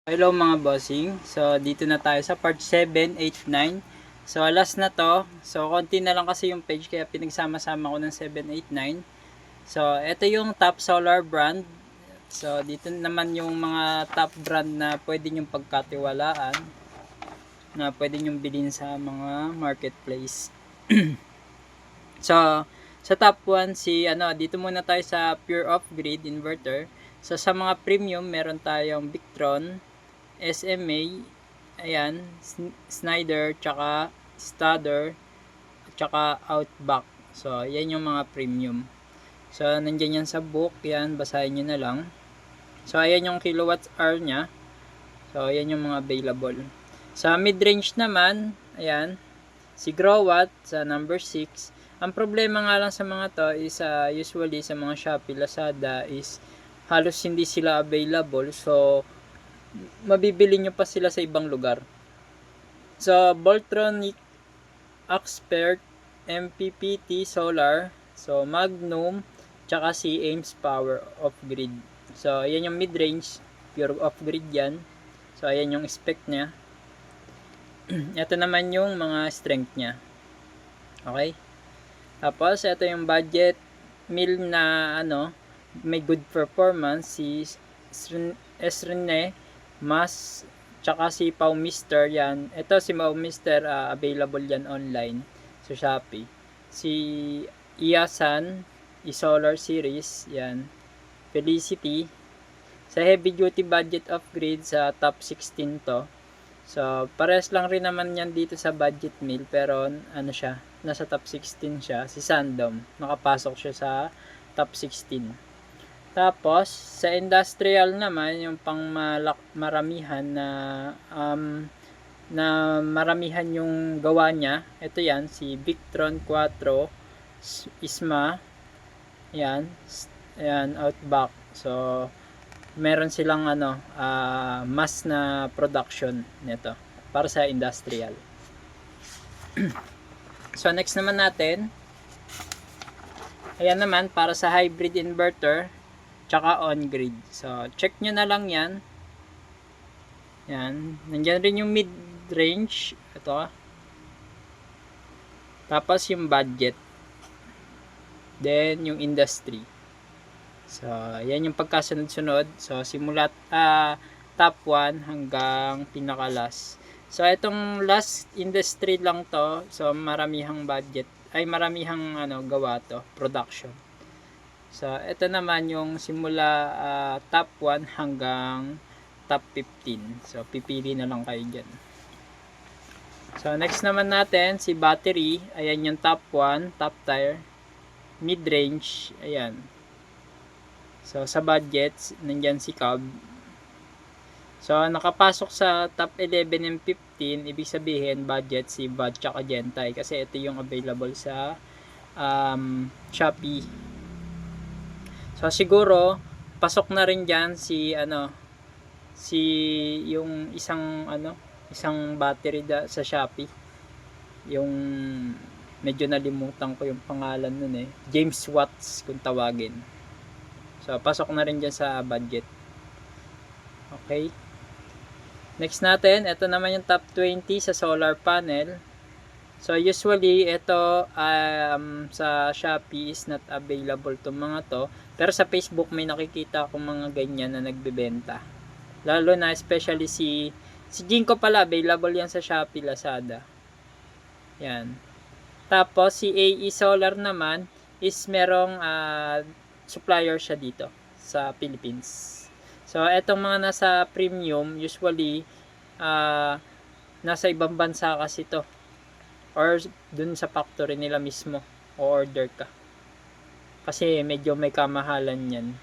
Hello mga bossing. So dito na tayo sa part 7, 8, 9. So last na to. So konti na lang kasi yung page kaya pinagsama-sama ko ng 7, 8, 9. So ito yung top solar brand. So dito naman yung mga top brand na pwede nyong pagkatiwalaan, na pwede nyong bilhin sa mga marketplace. So sa top 1 dito muna tayo sa pure off-grid inverter. So sa mga premium meron tayong Victron, SMA, ayan, Snyder, tsaka Studer, tsaka Outback. So, yan yung mga premium. So, nandiyan yan sa book. Yan, basahin nyo na lang. So, ayan yung kilowatts hour nya. So, ayan yung mga available. Sa mid-range naman, ayan, si Growwatt sa number 6. Ang problema nga lang sa mga to is usually sa mga Shopee, Lazada is halos hindi sila available. So, mabibili nyo pa sila sa ibang lugar. So, Voltronic Expert MPPT Solar, so Magnum, tsaka si Ames Power Off-Grid. So, ayan yung mid-range, pure off-grid yan. So, ayan yung spec nya. Ito naman yung mga strength nya. Okay? Tapos, ito yung budget meal na may good performance, si Esrene Mas, tsaka si Pau Mister yan. Ito si Pau Mister, available yan online sa Shopee. Si Iasan, e-solar series, yan. Felicity, sa heavy duty budget of grid sa top 16 to. So, pares lang rin naman yan dito sa budget meal, pero siya, nasa top 16 siya. Si Sandom, nakapasok siya sa top 16. Tapos, sa industrial naman, yung pang maramihan na maramihan yung gawa niya. Ito yan, si Victron 4, Isma, yan, yan, Outback. So, meron silang mass na production nito para sa industrial. So, next naman natin, ayan naman, para sa hybrid inverter, tsaka on-grid. So, check nyo na lang yan. Yan. Nandyan rin yung mid-range. Ito. Tapos yung budget. Then, yung industry. So, yan yung pagkasunod-sunod. So, simula top 1 hanggang pinaka-last. So, itong last industry lang to. So, maramihang budget. Ay, maramihang gawa to. Production. So, ito naman yung simula top 1 hanggang top 15. So, pipili na lang kayo dyan. So, next naman natin, si battery. Ayan yung top 1, top tier. Mid-range. Ayan. So, sa budgets, nandyan si Cub. So, nakapasok sa top 11 and 15, ibig sabihin, budget si Bud tsaka Gentai. Kasi ito yung available sa Shopee. So, siguro, pasok na rin dyan si yung isang battery sa Shopee. Yung medyo nalimutan ko yung pangalan nun James Watts kung tawagin. So, pasok na rin dyan sa budget. Okay. Next natin, ito naman yung top 20 sa solar panel. So, usually, ito sa Shopee is not available itong mga to. Pero sa Facebook, may nakikita akong mga ganyan na nagbebenta. Lalo na, especially si Jinko pala, available yan sa Shopee, Lazada. Yan. Tapos, si AE Solar naman is merong supplier siya dito sa Philippines. So, etong mga nasa premium, usually, nasa ibang bansa kasi to. Or dun sa factory nila mismo, o-order ka. Kasi medyo may kamahalan yan.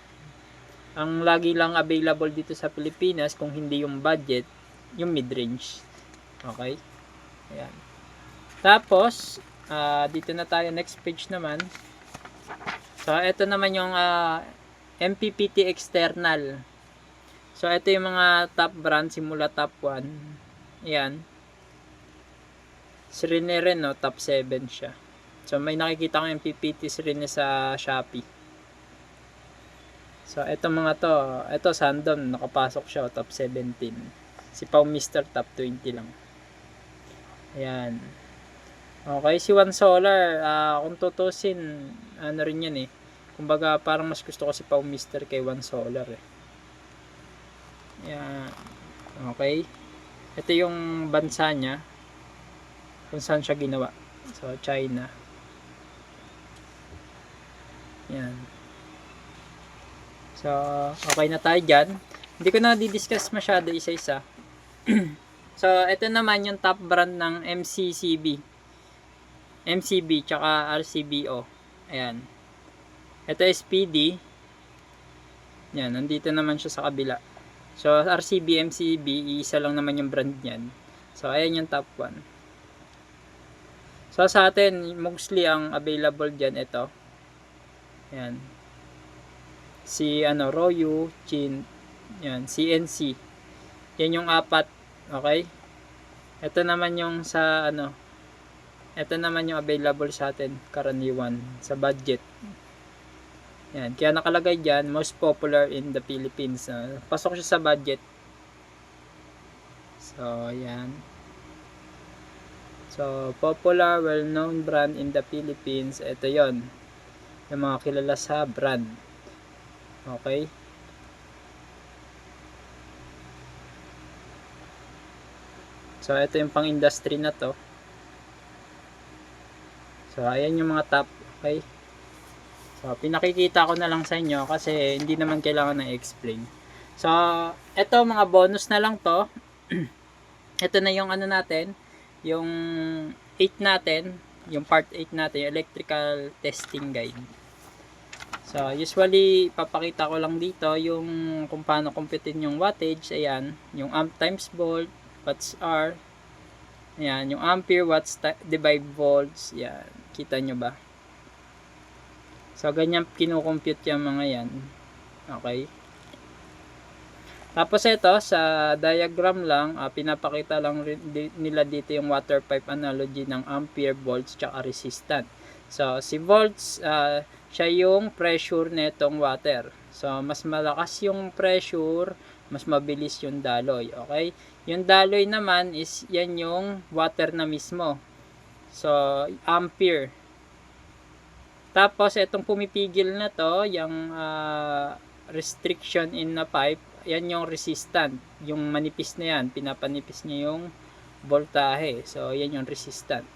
Ang lagi lang available dito sa Pilipinas, kung hindi yung budget, yung mid-range. Okay? Ayan. Tapos, dito na tayo, next page naman. So, ito naman yung MPPT external. So, ito yung mga top brand simula top 1. Ayan. Srine rin, no? Top 7 siya. So, may nakikita kong MPPT Srine sa Shopee. So, ito mga to, ito Sandom, nakapasok siya, top 17. Si Pau Mister, top 20 lang. Ayan. Okay, si One Solar, kung tutusin, ano rin yan eh. Kumbaga, parang mas gusto ko si Pau Mister kay One Solar eh. Ayan. Okay. Ito yung bansa niya, kung saan siya ginawa. So, China. Ayan. So, okay na tayo dyan. Hindi ko na di-discuss masyado isa-isa. So, ito naman yung top brand ng MCB tsaka RCBO. Ayan. Ito SPD. Yan, nandito naman siya sa kabila. So, RCB, MCB, isa lang naman yung brand niyan. So, ayan yung top 1. So, sa atin, mostly ang available dyan, ito. Ayan. Si, Royu, Chin, yan, CNC. Yan yung 4. Okay? Ito naman yung sa, ito naman yung available sa atin, karaniwan, sa budget. Yan, kaya nakalagay dyan, most popular in the Philippines. Pasok siya sa budget. So, yan. So, popular, well-known brand in the Philippines. Ito yon, yung mga kilala sa brand. Okay? So, ito yung pang-industry na to. So, ayan yung mga top. Okay? So, pinakikita ko na lang sa inyo kasi hindi naman kailangan na i-explain. So, ito mga bonus na lang to. Ito na yung natin, yung 8 natin, yung part 8 natin, yung electrical testing guide. So, usually, papakita ko lang dito yung kung paano computein yung wattage. Ayan, yung amp times volt, watts hour. Ayan, yung ampere, watts divide volts. Ayan, kita nyo ba? So, ganyan kinukompute yung mga yan. Okay. Tapos ito, sa diagram lang, pinapakita lang nila dito yung water pipe analogy ng ampere, volts, tsaka resistant. So, si volts, siya yung pressure netong water. So, mas malakas yung pressure, mas mabilis yung daloy. Okay. Yung daloy naman is, yan yung water na mismo. So, ampere. Tapos, itong pumipigil na to, yung restriction in na pipe, yan yung resistant. Yung manipis na yan, pinapanipis niya yung voltahe. So, yan yung resistant.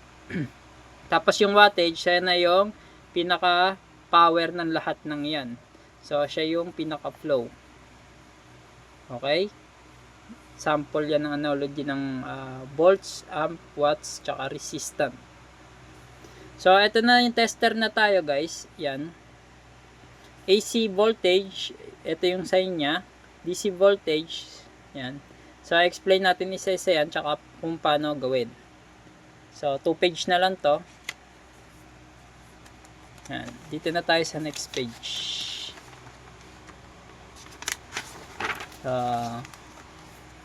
Tapos, yung wattage, siya na yung pinaka-power ng lahat ng yan. So, siya yung pinaka-flow. Okay? Sample yan ng analogy ng volts, amp, watts, tsaka resistant. So, ito na yung tester na tayo guys. Yan. AC voltage. Ito yung sign niya. DC voltage. Yan. So, explain natin isa-isa yan. Tsaka kung paano gawin. So, 2 page na lang to. Yan. Dito na tayo sa next page.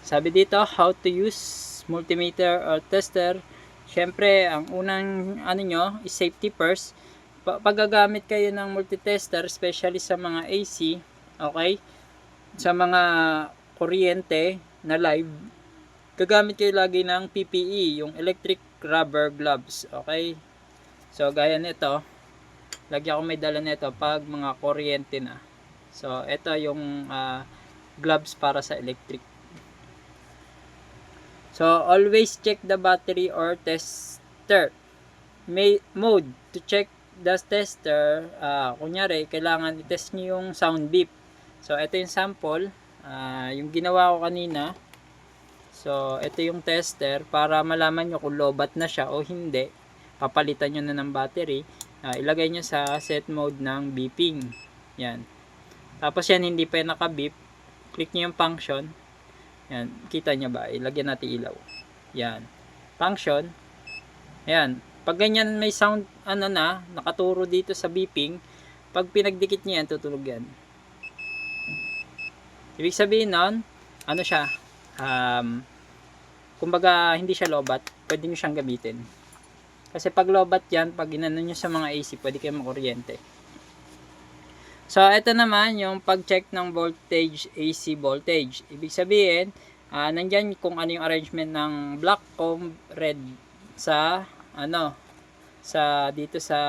Sabi dito, how to use multimeter or tester. Siyempre, ang unang nyo is safety first. Pag gagamit kayo ng multitester, especially sa mga AC, okay? Sa mga kuryente na live, gagamit kayo lagi ng PPE, yung electric rubber gloves, okay? So, gaya nito, lagi ako may dala nito pag mga kuryente na. So, ito yung gloves para sa electric. So, always check the battery or tester. Mode to check the tester. Kunyari, kailangan i-test nyo yung sound beep. So, ito yung sample. Yung ginawa ko kanina. So, ito yung tester para malaman nyo kung lobat na siya o hindi. Papalitan nyo na ng battery. Ilagay nyo sa set mode ng beeping. Yan. Tapos yan, hindi pa yung naka-beep. Click nyo yung function. Yan, kita nyo ba? Ilagyan natin ilaw. Yan. Function. Yan. Pag ganyan may sound, nakaturo dito sa beeping, pag pinagdikit nyo yan, tutulog yan. Ibig sabihin nun, siya, kumbaga, hindi siya lobat, pwede nyo siyang gamitin. Kasi pag lobat yan, pag inano nyo sa mga AC, pwede kayo makuryente. So, ito naman yung pag-check ng voltage, AC voltage. Ibig sabihin, nandyan kung ano yung arrangement ng black, comb, red sa, dito sa,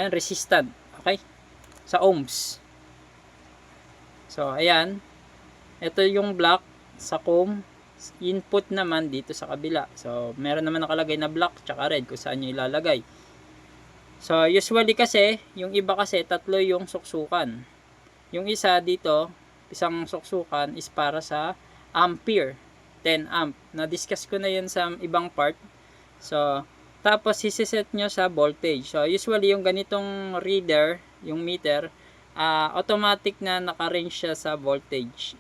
resistant. Okay? Sa ohms. So, ayan. Ito yung black sa comb. Input naman dito sa kabila. So, meron naman nakalagay na black tsaka red kung saan nyo ilalagay. So, usually kasi, yung iba kasi, tatlo yung suksukan. Yung isa dito, isang suksukan is para sa ampere, 10 amp. Na-discuss ko na yun sa ibang part. So, tapos isiset nyo sa voltage. So, usually yung ganitong reader, yung meter, automatic na naka-range siya sa voltage.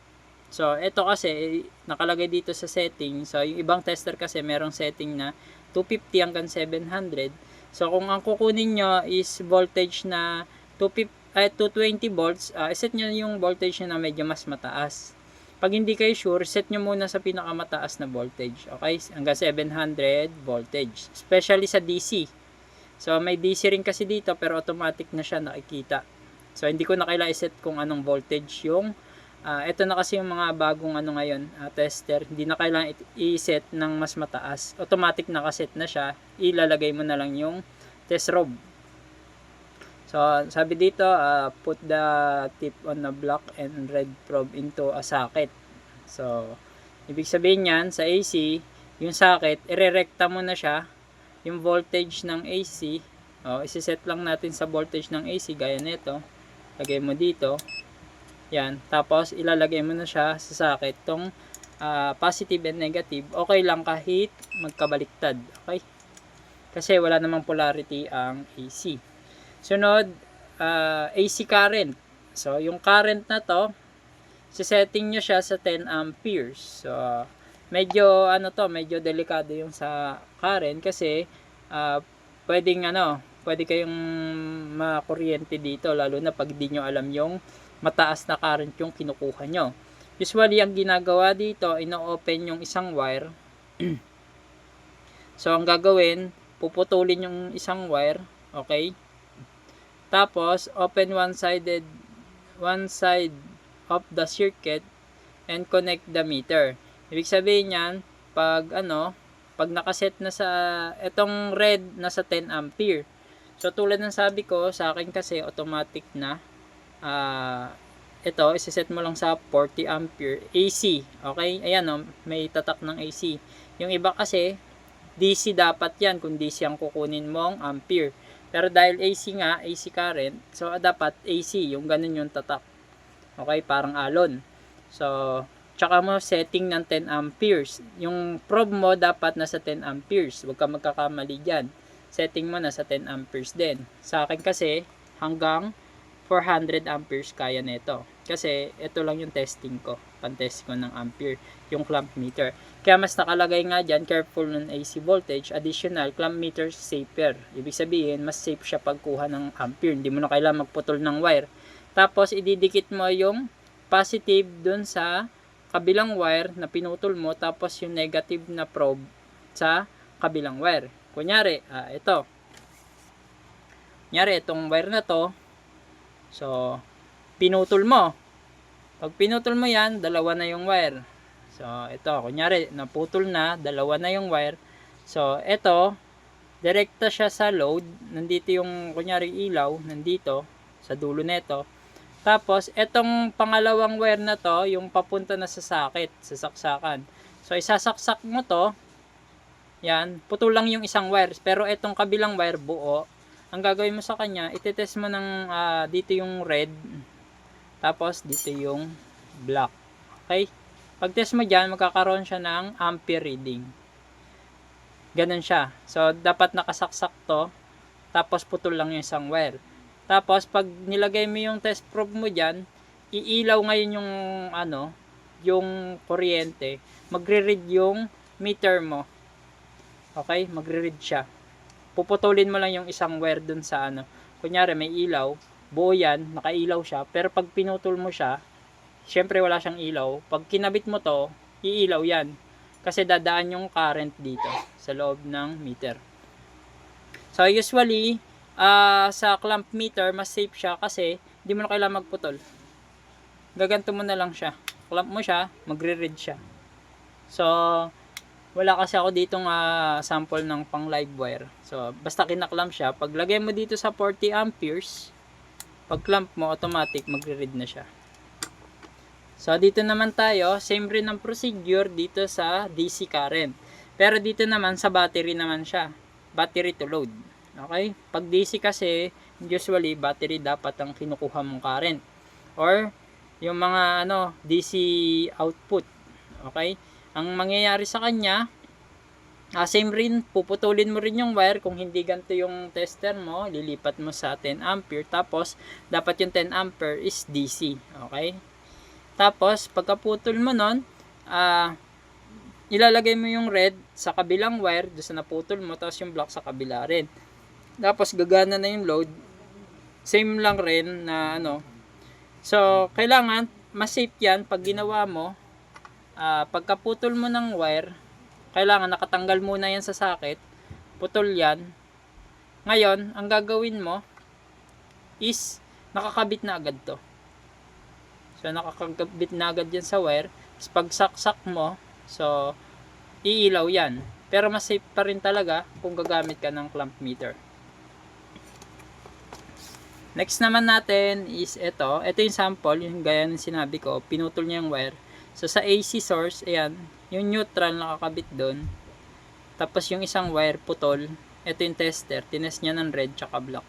So, ito kasi, nakalagay dito sa setting. So, yung ibang tester kasi, merong setting na 250 hanggang 700. So, kung ang kukunin nyo is voltage na 220 volts, set nyo yung voltage na medyo mas mataas. Pag hindi kayo sure, set nyo muna sa pinakamataas na voltage. Okay? Hanggang 700 voltage. Especially sa DC. So, may DC rin kasi dito, pero automatic na siya nakikita. So, hindi ko na kailangan iset kung anong voltage yung ito na kasi yung mga bagong ngayon, tester. Hindi na kailangan i-set ng mas mataas. Automatic nakaset na siya. Ilalagay mo na lang yung test robe. So, sabi dito, put the tip on the black and red probe into a socket. So, ibig sabihin yan, sa AC, yung socket, irerekta mo na siya. Yung voltage ng AC, isiset lang natin sa voltage ng AC, gaya nito. Lagay mo dito. Yan. Tapos, ilalagay mo na siya sa socket. Itong positive and negative, okay lang kahit magkabaliktad. Okay? Kasi wala namang polarity ang AC. Sunod, AC current. So, yung current na to, sisetting nyo siya sa 10 amperes. So, medyo, medyo delikado yung sa current kasi, pwede kayong makuryente dito, lalo na pag di nyo alam yung mataas na current yung kinukuha nyo. Usually, ang ginagawa dito, ino-open yung isang wire. So, ang gagawin, puputulin yung isang wire. Okay? Tapos, open one side of the circuit and connect the meter. Ibig sabihin yan, pag nakaset na sa, itong red, nasa 10 ampere. So, tulad ng sabi ko, sa akin kasi, automatic na, ito, isiset mo lang sa 40 ampere AC. Okay? Ayan, may tatak ng AC. Yung iba kasi, DC dapat yan, kung DC ang kukunin mong ampere. Pero dahil AC nga, AC current, so dapat AC, yung ganun yung tatak. Okay? Parang alon. So, tsaka mo setting ng 10 amperes. Yung probe mo dapat nasa 10 amperes. Huwag ka magkakamali dyan. Setting mo nasa 10 amperes din. Sa akin kasi, hanggang 400 amperes kaya nito. Kasi ito lang yung testing ko. Pantest ko ng ampere, yung clamp meter. Kaya mas nakalagay nga dyan, careful ng AC voltage, additional, clamp meter safer. Ibig sabihin, mas safe siya pagkuha ng ampere. Hindi mo na kailangan magputol ng wire. Tapos, ididikit mo yung positive dun sa kabilang wire na pinutol mo, tapos yung negative na probe sa kabilang wire. Kunyari, ito. Kunyari, itong wire na to, so, pinutol mo. Pag pinutol mo yan, dalawa na yung wire. So, ito, kunyari, naputol na, dalawa na yung wire. So, ito, direkta siya sa load. Nandito yung, kunyari, ilaw, nandito, sa dulo nito. Tapos, itong pangalawang wire na to, yung papunta na sa socket, sa saksakan. So, isasaksak mo to, yan, putol lang yung isang wire. Pero itong kabilang wire, buo. Ang gagawin mo sa kanya, itetest mo ng dito yung red, tapos dito yung black. Okay? Pag test mo dyan, magkakaroon siya ng ampere reading. Ganun siya. So, dapat nakasaksak to, tapos putol lang yung isang wire. Tapos, pag nilagay mo yung test probe mo dyan, iilaw ngayon yung, yung kuryente. Magre-read yung meter mo. Okay? Magre-read siya. Puputulin mo lang yung isang wire dun sa kunyari may ilaw, buo yan, nakailaw siya, pero pag pinutol mo siya, syempre wala siyang ilaw. Pag kinabit mo to, iilaw yan. Kasi dadaan yung current dito sa loob ng meter. So usually, sa clamp meter, mas safe siya kasi hindi mo na kailangan magputol. Gaganto mo na lang siya. Clamp mo siya, magre-read siya. So, wala kasi ako ditong sample ng pang live wire. So, basta kinaklamp siya. Pag lagay mo dito sa 40 amperes, pag clamp mo, automatic magre-read na siya. So, dito naman tayo, same rin ang procedure dito sa DC current. Pero dito naman, sa battery naman siya. Battery to load. Okay? Pag DC kasi, usually, battery dapat ang kinukuha mong current. Or, yung mga DC output. Okay? Ang mangyayari sa kanya, same rin, puputulin mo rin yung wire. Kung hindi ganito yung tester mo, lilipat mo sa 10 ampere. Tapos, dapat yung 10 ampere is DC. Okay? Tapos, pagkaputol mo nun, ilalagay mo yung red sa kabilang wire, doon sa naputol mo, tapos yung black sa kabila rin. Tapos, gagana na yung load. Same lang rin na So, kailangan, mas safe yan pag ginawa mo. Pagkaputol mo ng wire, kailangan nakatanggal muna yan sa socket. Putol yan. Ngayon, ang gagawin mo is, nakakabit na agad to. So, nakakabit na agad yan sa wire. Tapos, pag saksak mo, so, iilaw yan. Pero mas safe pa rin talaga kung gagamit ka ng clamp meter. Next naman natin is ito. Ito yung sample, yung gaya ng sinabi ko. Pinutol niya yung wire. So, sa AC source, ayan, yung neutral nakakabit doon. Tapos, yung isang wire putol. Ito yung tester. Tinest niya ng red tsaka black.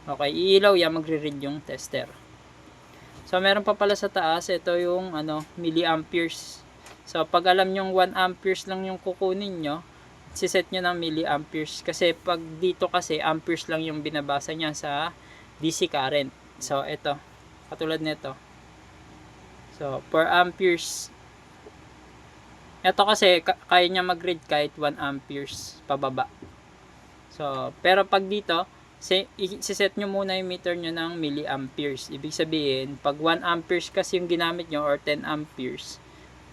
Okay, iilaw yan, magre-read yung tester. So, meron pa pala sa taas, ito yung milliamperes. So, pag alam nyo 1 amperes lang yung kukunin nyo, siset nyo ng milliamperes. Kasi pag dito kasi, amperes lang yung binabasa niya sa DC current. So, ito. Katulad nito. So, per amperes. Ito kasi, kaya niya mag-read kahit 1 amperes pababa. So, pero pag dito, isiset nyo muna yung meter nyo ng milliamperes. Ibig sabihin, pag 1 amperes kasi yung ginamit nyo or 10 amperes,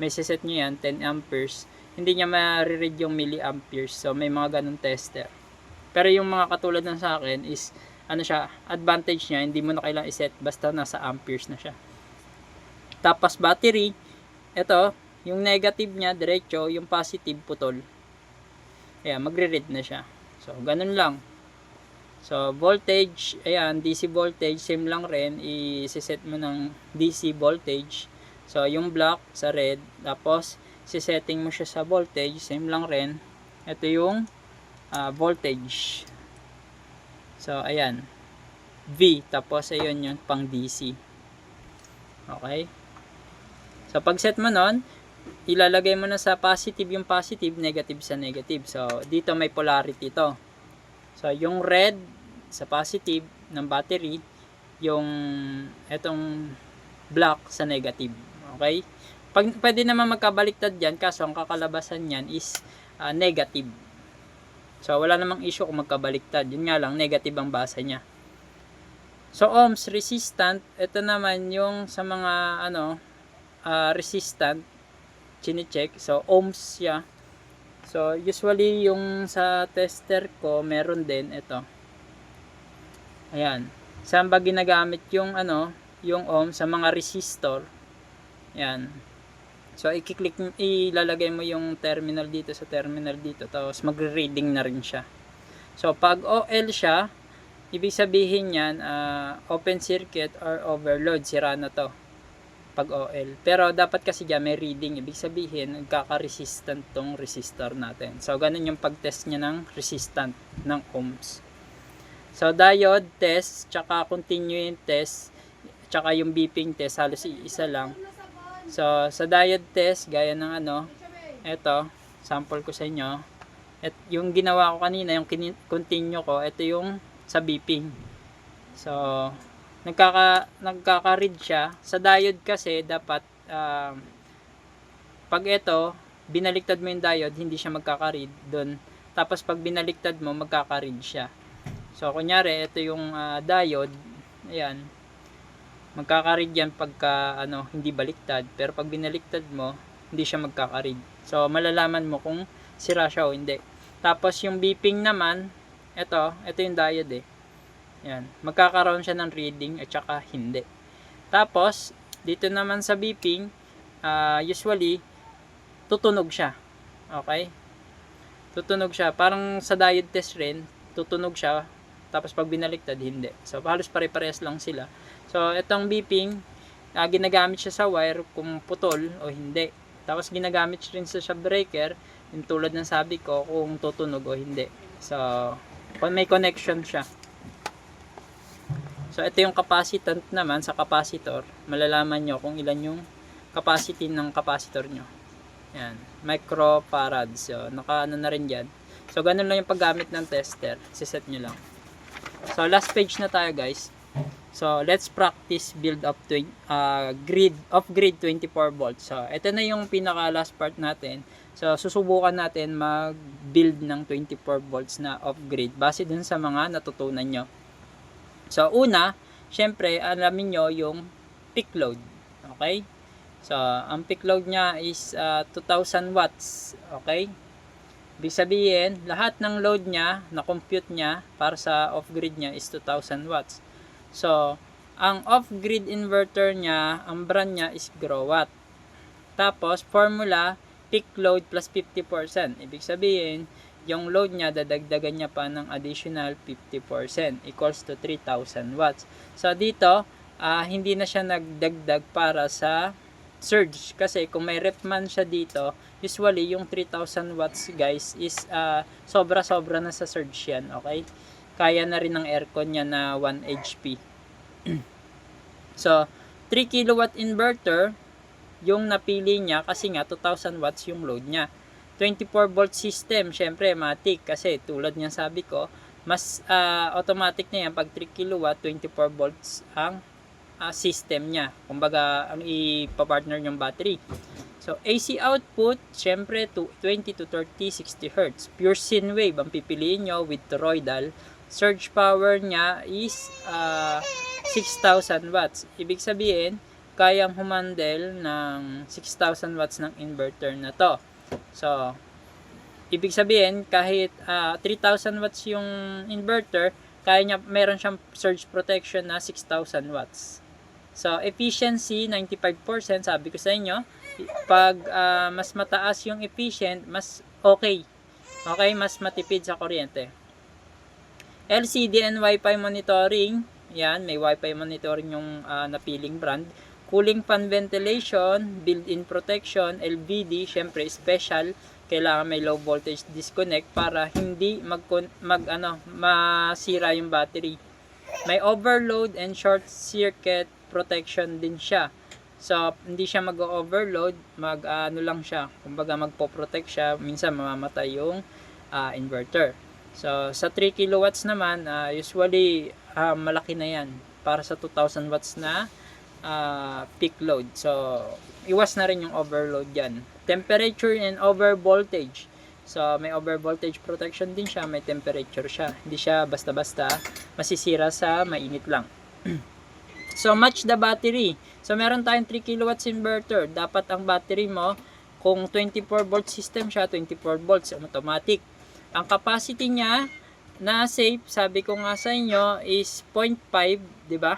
may siset nyo yan, 10 amperes, hindi niya ma-read yung milliamperes. So, may mga ganun tester. Pero yung mga katulad ng sa akin is, advantage niya, hindi mo na kailangang iset, basta nasa amperes na siya. Tapos, battery, ito, yung negative niya, diretso, yung positive, putol. Ayan, magre-read na siya. So, ganun lang. So, voltage, ayan, DC voltage, same lang rin, i-set mo ng DC voltage. So, yung black sa red, tapos, sisetting mo siya sa voltage, same lang rin. Ito yung voltage. So, ayan, V, tapos, ayun yung pang DC. Okay? So, pag set mo nun, ilalagay mo na sa positive yung positive, negative sa negative. So, dito may polarity to. So, yung red sa positive ng battery, yung etong black sa negative. Okay? Pwede naman magkabaliktad yan, kaso ang kakalabasan yan is negative. So, wala namang issue kung magkabaliktad. Yun nga lang, negative ang basa niya. So, ohms resistant, ito naman yung sa mga resistant, chine-check. So, ohms siya. So, usually yung sa tester ko, meron din ito. Ayan. Saan ba ginagamit yung yung ohm sa mga resistor? Ayan. So, ilalagay mo yung terminal dito sa terminal dito. Tapos, magre-reading na rin siya. So, pag OL siya, ibig sabihin yan, open circuit or overload. Sira na to. Pag OL. Pero dapat kasi dyan may reading. Ibig sabihin, nagkaka-resistant tong resistor natin. So, ganun yung pag-test niya ng resistant ng ohms. So, diode test, tsaka continuing test, tsaka yung beeping test, halos isa lang. So, sa diode test, gaya ng eto, sample ko sa inyo. Yung ginawa ko kanina, yung continue ko, ito yung sa beeping. So, nagkaka-read siya. Sa diode kasi dapat pag ito binaliktad mo yung diode, hindi siya magkaka-read doon. Tapos pag binaliktad mo, magkaka-read siya. So kunyari ito yung diode, ayan. Magkaka-read yan pagka hindi baliktad, pero pag binaliktad mo, hindi siya magkaka-read. So malalaman mo kung sira siya o hindi. Tapos yung beeping naman, ito yung diode eh. Yan. Magkakaroon siya ng reading at saka hindi. Tapos, dito naman sa beeping, usually, tutunog siya. Okay? Tutunog siya. Parang sa diode test rin, tutunog siya. Tapos pag binaliktad, hindi. So, halos pare-parehas lang sila. So, itong beeping, ginagamit siya sa wire kung putol o hindi. Tapos, ginagamit rin sa breaker, yung tulad ng sabi ko, kung tutunog o hindi. So, kung may connection siya. So, ito yung capacitant naman sa capacitor. Malalaman nyo kung ilan yung capacity ng capacitor nyo. Yan. Microfarad. So, naka-ano na rin dyan. So, ganun lang yung paggamit ng tester. Siset nyo lang. So, last page na tayo guys. So, let's practice build up grid 24 volts. So, ito na yung pinaka last part natin. So, susubukan natin mag-build ng 24 volts na off-grid base dun sa mga natutunan nyo. So, una, syempre, alamin nyo yung peak load. Okay? So, ang peak load niya is 2,000 watts. Okay? Ibig sabihin, lahat ng load niya, na-compute niya para sa off-grid niya is 2,000 watts. So, ang off-grid inverter niya, ang brand niya is Growatt. Tapos, formula, peak load plus 50%. Ibig sabihin, yung load niya, dadagdagan niya pa ng additional 50%, equals to 3,000 watts. So, dito, hindi na siya nagdagdag para sa surge. Kasi, kung may rep man siya dito, usually, yung 3,000 watts, guys, is sobra-sobra na sa surge yan, okay? Kaya na rin ng aircon niya na 1 HP. So, 3 kilowatt inverter, yung napili niya kasi nga 2,000 watts yung load niya. 24 volt system, syempre matic kasi tulad niya sabi ko, mas automatic na yan pag 3 kilowatt, 24 volts ang system niya. Kumbaga, ang ipapartner yung battery. So, AC output, syempre 20 to 30, 60 Hz. Pure sine wave ang pipiliin nyo with toroidal. Surge power niya is 6,000 watts. Ibig sabihin, kayang humandle ng 6,000 watts ng inverter na to. So, ibig sabihin, kahit 3,000 watts yung inverter, kaya niya, meron siyang surge protection na 6,000 watts. So, efficiency, 95%, sabi ko sa inyo, pag mas mataas yung efficient, mas okay. Okay, mas matipid sa kuryente. LCD and Wi-Fi monitoring, yan, may Wi-Fi monitoring yung napiling brand. Cooling fan ventilation, built-in protection, LVD, syempre special, kailangan may low voltage disconnect para hindi masira yung battery. May overload and short circuit protection din siya. So, hindi siya mag-overload, lang siya, kumbaga magpo-protect siya, minsan mamamatay yung inverter. So, sa 3 kilowatts naman, usually malaki na yan para sa 2,000 watts na peak load. So, iwas na rin yung overload yan. Temperature and over voltage. So, may over voltage protection din siya, may temperature siya. Hindi siya basta-basta masisira sa mainit lang. So, match the battery. So, meron tayong 3 kilowatts inverter. Dapat ang battery mo, kung 24 volt system siya, 24 volts automatic. Ang capacity niya na safe, sabi ko nga sa inyo, is 0.5, di ba?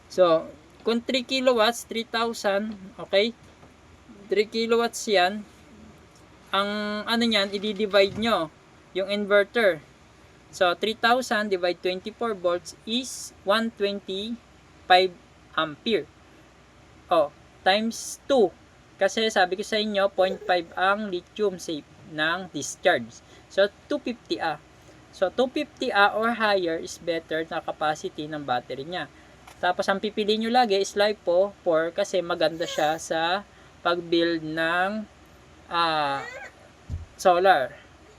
So, kung 3 kilowatts, 3,000, okay? 3 kilowatts yan. Ang niyan, i-divide nyo yung inverter. So, 3,000 divide 24 volts is 125 ampere. Times 2. Kasi sabi ko sa inyo, 0.5 ang lithium safe ng discharge. So, 250 Ah. So, 250 or higher is better na capacity ng battery niya. Tapos, ang pipili nyo lagi is LiPo 4 kasi maganda siya sa pag-build ng solar.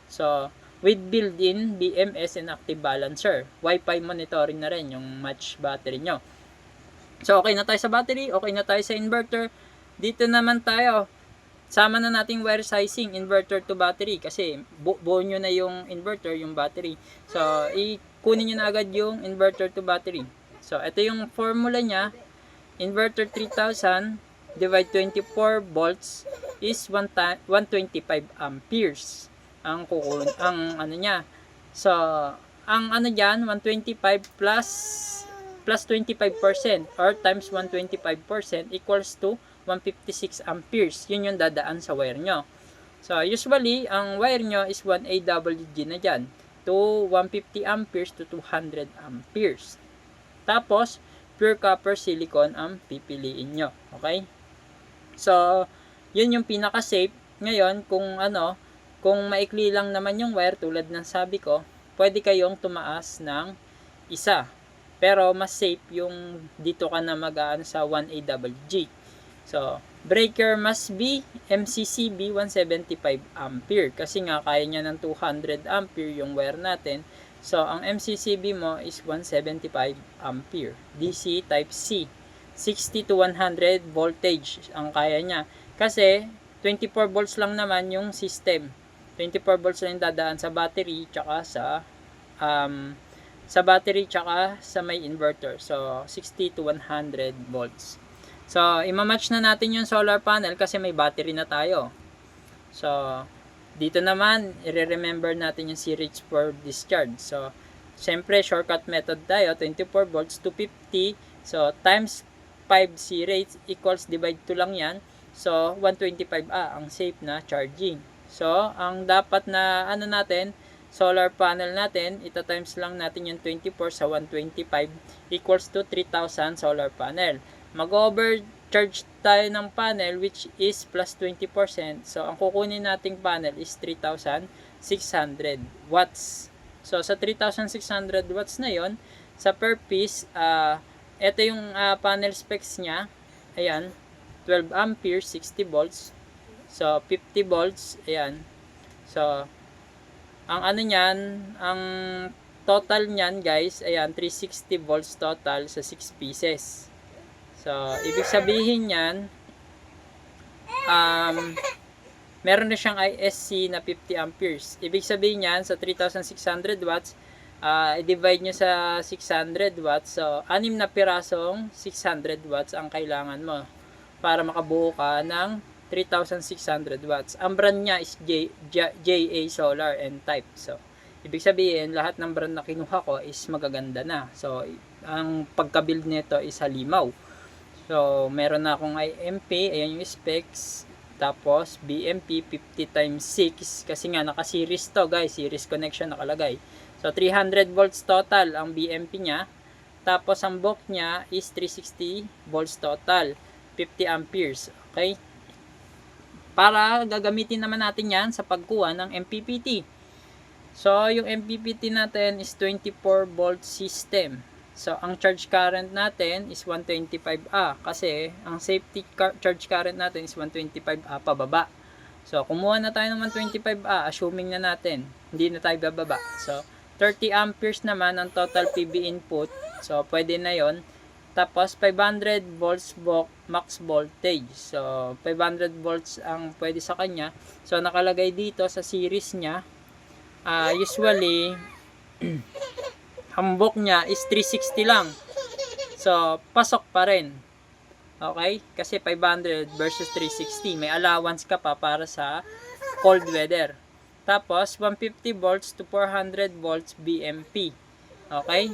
So, with built-in BMS and active balancer. Wi-Fi monitoring na rin yung match battery nyo. So, okay na tayo sa battery, okay na tayo sa inverter. Dito naman tayo. Sama na nating wire sizing, inverter to battery. Kasi buo nyo na yung inverter, yung battery. So, kunin nyo na agad yung inverter to battery. So, ito yung formula niya. Inverter 3,000 divide 24 volts is 125 amperes. Ang niya. So, ang ano dyan, 125 plus 25% or times 125% equals to 156 amperes. Yun yung dadaan sa wire nyo. So, usually, ang wire nyo is 1 AWG na dyan. To 150 amperes to 200 amperes. Tapos, pure copper silicon ang pipiliin nyo. Okay? So, yun yung pinaka-safe. Ngayon, kung maikli lang naman yung wire, tulad ng sabi ko, pwede kayong tumaas ng isa. Pero, mas safe yung dito ka na mag-aan sa 1 AWG. So, breaker must be MCCB 175 ampere. Kasi nga, kaya niya ng 200 ampere yung wire natin. So, ang MCCB mo is 175 ampere. DC type C. 60 to 100 voltage ang kaya niya. Kasi, 24 volts lang naman yung system. 24 volts lang yung dadaan sa battery tsaka sa battery tsaka sa may inverter. So, 60 to 100 volts. So, imamatch na natin yung solar panel kasi may battery na tayo. So, dito naman, i-remember natin yung series for discharge. So, syempre, shortcut method tayo, 24 volts, 250. So, times 5 C rates equals divide 2 lang yan. So, 125 ang safe na charging. So, ang dapat na natin, solar panel natin, ita-times lang natin yung 24 sa 125 equals to 3,000 solar panel. Mag-overcharge tayo ng panel which is plus 20%. So, ang kukunin nating panel is 3,600 watts. So, sa 3,600 watts na yon, sa per piece, ito yung panel specs niya. Ayan, 12 amperes, 60 volts. So, 50 volts. Ayan. So, ang ang total niyan guys, ayan, 360 volts total sa 6 pieces. So, ibig sabihin niyan, meron na siyang ISC na 50 amperes. Ibig sabihin niyan, sa 3,600 watts, i-divide nyo sa 600 watts. So, 6 na pirasong 600 watts ang kailangan mo para makabuo ka ng 3,600 watts. Ang brand niya is JA Solar and Type. So, ibig sabihin, lahat ng brand na kinuha ko is magaganda na. So, ang pagka-build nito is halimaw. So, meron na akong IMP, ayan yung specs. Tapos, BMP 50 times 6. Kasi nga, naka-series to guys. Series connection nakalagay. So, 300 volts total ang BMP niya. Tapos, ang bulk niya is 360 volts total. 50 amperes. Okay? Para gagamitin naman natin yan sa pagkuha ng MPPT. So, yung MPPT natin is 24 volt system. So, ang charge current natin is 125A kasi ang safety charge current natin is 125A pababa. So, kumuha na tayo ng 125A, assuming na natin, hindi na tayo bababa. So, 30 amperes naman ang total PV input. So, pwede na yon. Tapos, 500 volts max voltage. So, 500 volts ang pwede sa kanya. So, nakalagay dito sa series niya, usually, hambok niya is 360 lang. So, pasok pa rin. Okay? Kasi 500 versus 360. May allowance ka pa para sa cold weather. Tapos, 150 volts to 400 volts BMP. Okay?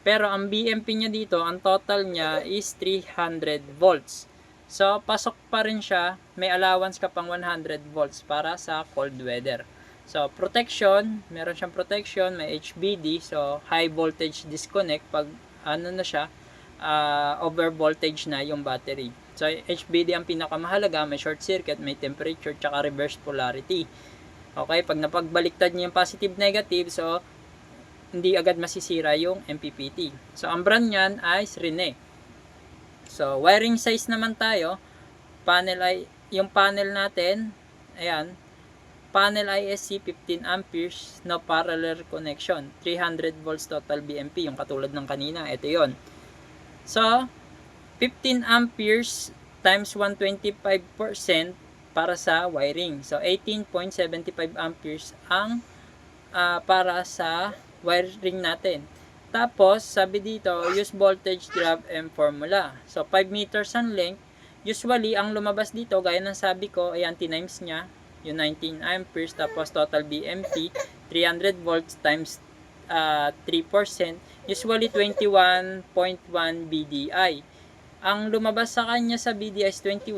Pero, ang BMP niya dito, ang total niya is 300 volts. So, pasok pa rin siya. May allowance ka pang 100 volts para sa cold weather. So, protection, meron siyang protection, may HBD, so high voltage disconnect pag na siya, over voltage na yung battery. So, HBD ang pinakamahalaga, may short circuit, may temperature, tsaka reverse polarity. Okay, pag napagbaliktad niyo yung positive negative, so hindi agad masisira yung MPPT. So, ang brand niyan ay Rene. So, wiring size naman tayo, yung panel natin, ayan, panel ISC 15 amperes, no parallel connection, 300 volts total BMP, yung katulad ng kanina, ito yon. So, 15 amperes times 125% para sa wiring. So, 18.75 amperes ang para sa wiring natin. Tapos, sabi dito, use voltage graph and formula. So, 5 meters ang length. Usually, ang lumabas dito, gaya ng sabi ko, ay anti-times niya, yung 19 amperes, tapos total BMP, 300 volts times 3%, usually 21.1 BDI. Ang lumabas sa kanya sa BDI is 20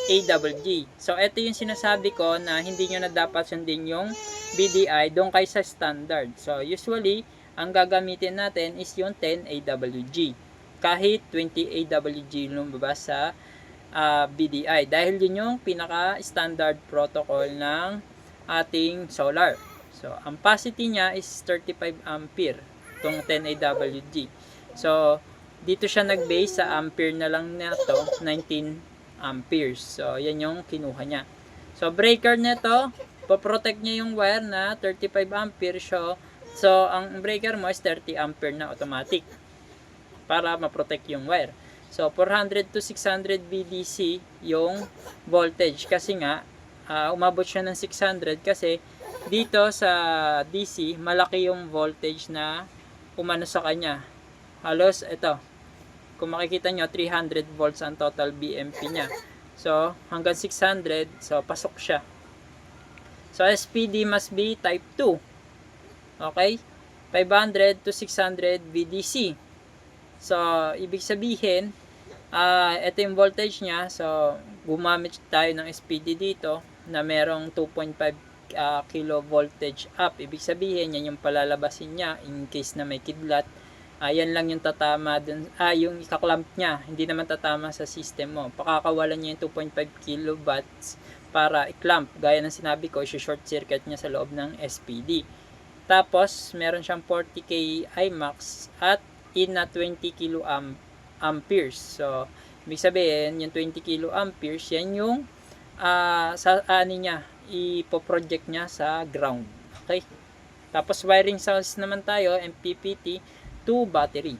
AWG. So, ito yung sinasabi ko na hindi nyo na dapat sundin yung BDI doon kay sa standard. So, usually, ang gagamitin natin is yung 10 AWG. Kahit 20 AWG lumabas sa BDI. Dahil yun yung pinaka-standard protocol ng ating solar. So, ang capacity niya is 35 ampere, itong 10 AWG. So, dito siya nag-base sa ampere na lang na to, 19 amperes. So, yan yung kinuha niya. So, breaker nito, poprotect niya yung wire na 35 ampere. So, ang breaker mo is 30 ampere na automatic para ma-protect yung wire. So, 400 to 600 VDC yung voltage. Kasi nga, umabot siya ng 600 kasi dito sa DC, malaki yung voltage na umano sa kanya. Halos, ito, kung makikita nyo, 300 volts ang total BMP niya. So, hanggang 600, so, pasok siya. So, SPD must be type 2. Okay? 500 to 600 VDC. So, ibig sabihin, ito yung voltage niya. So, gumamit tayo ng SPD dito na merong 2.5 kilo voltage up. Ibig sabihin, yan yung palalabasin niya in case na may kidlat. Yan lang yung tatama dun, yung ikaklamp niya, hindi naman tatama sa system mo. Pakakawalan niya yung 2.5 kilowatts para i-clamp. Gaya ng sinabi ko, short circuit niya sa loob ng SPD. Tapos, meron siyang 40K IMAX at in na 20 kiloamperes. So, ibig sabihin, yung 20 kiloamperes, yan yung niya, ipoproject niya sa ground. Okay? Tapos, wiring cells naman tayo, MPPT, to battery.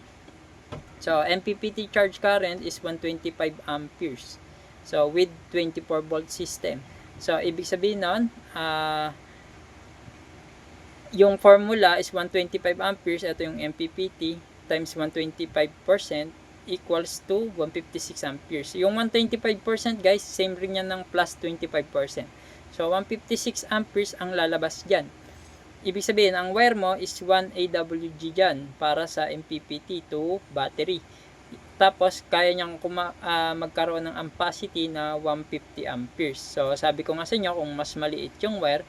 So, MPPT charge current is 125 amperes. So, with 24 volt system. So, ibig sabihin nun, yung formula is 125 amperes. Ito yung MPPT times 125% equals to 156 amperes. Yung 125% guys, same rin yan ng plus 25%. So, 156 amperes ang lalabas dyan. Ibig sabihin, ang wire mo is 1 AWG dyan para sa MPPT to battery. Tapos, kaya niyang magkaroon ng ampacity na 150 amperes. So, sabi ko nga sa inyo, kung mas maliit yung wire,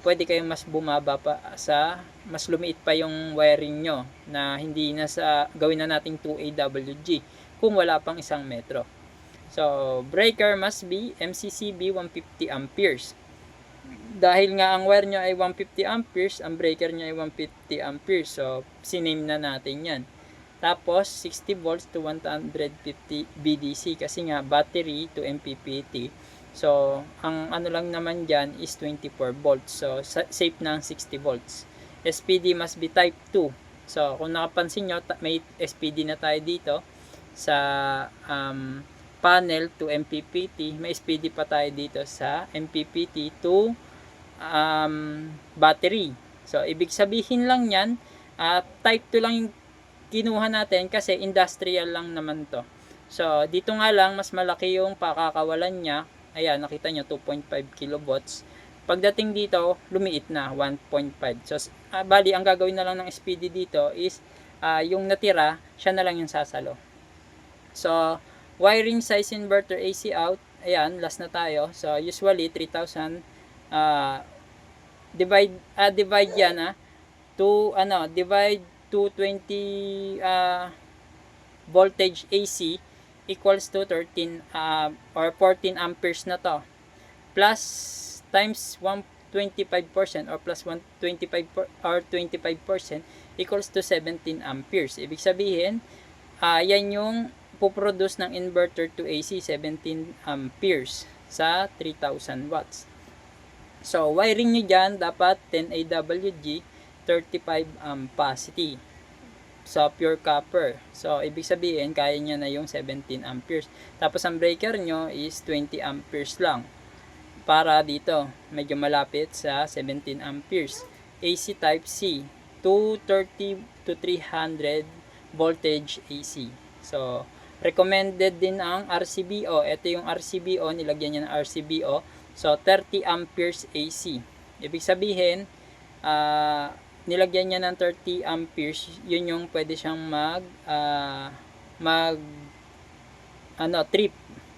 pwede kayong mas bumaba pa mas lumiit pa yung wiring nyo na hindi na gawin na nating 2 AWG kung wala pang 1 metro. So, breaker must be MCCB 150 amperes. Dahil nga ang wire niya ay 150 amperes, ang breaker niya ay 150 amperes. So, siname na natin yan. Tapos, 60 volts to 150 BDC kasi nga battery to MPPT. So, ang ano lang naman dyan is 24 volts. So, safe na ang 60 volts. SPD must be type 2. So, kung nakapansin nyo, may SPD na tayo dito sa panel to MPPT. May SPD pa tayo dito sa MPPT to battery. So, ibig sabihin lang yan, type 2 lang yung kinuha natin kasi industrial lang naman to. So, dito nga lang, mas malaki yung pakakawalan niya. Ayan, nakita nyo, 2.5 kilowatts. Pagdating dito, lumiit na, 1.5. So, bali, ang gagawin na lang ng SPD dito is, yung natira, siya na lang yung sasalo. So, wiring size inverter AC out, ayan, last na tayo. So, usually, 3,000, divide yan, divide 220 voltage AC equals to 13 or 14 amperes na to. Plus times 125% or plus 125 or 25% equals to 17 amperes. Ibig sabihin, yan yung puproduce ng inverter to AC, 17 amperes sa 3,000 watts. So, wiring nyo dyan, dapat 10 AWG, 35 ampacity. So, pure copper. So, ibig sabihin, kaya nyo na yung 17 amperes. Tapos, ang breaker nyo is 20 amperes lang. Para dito, medyo malapit sa 17 amperes. AC type C, 230 to 300 voltage AC. So, recommended din ang RCBO. Ito yung RCBO, nilagyan niya ng RCBO. So, 30 amperes AC. Ibig sabihin, nilagyan niya ng 30 amperes, yun yung pwede siyang trip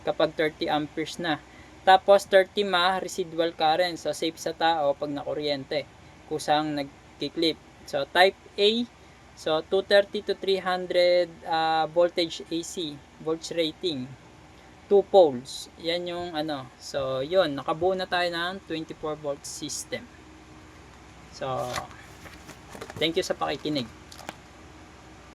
kapag 30 amperes na. Tapos 30 residual current, so safe sa tao pag nakuryente, kusang nagki-clip. So type A, so 230 to 300 voltage AC, volts rating, 2 poles. Yan yung So yun, nakabuo na tayo ng 24 volt system. So thank you sa pakikinig.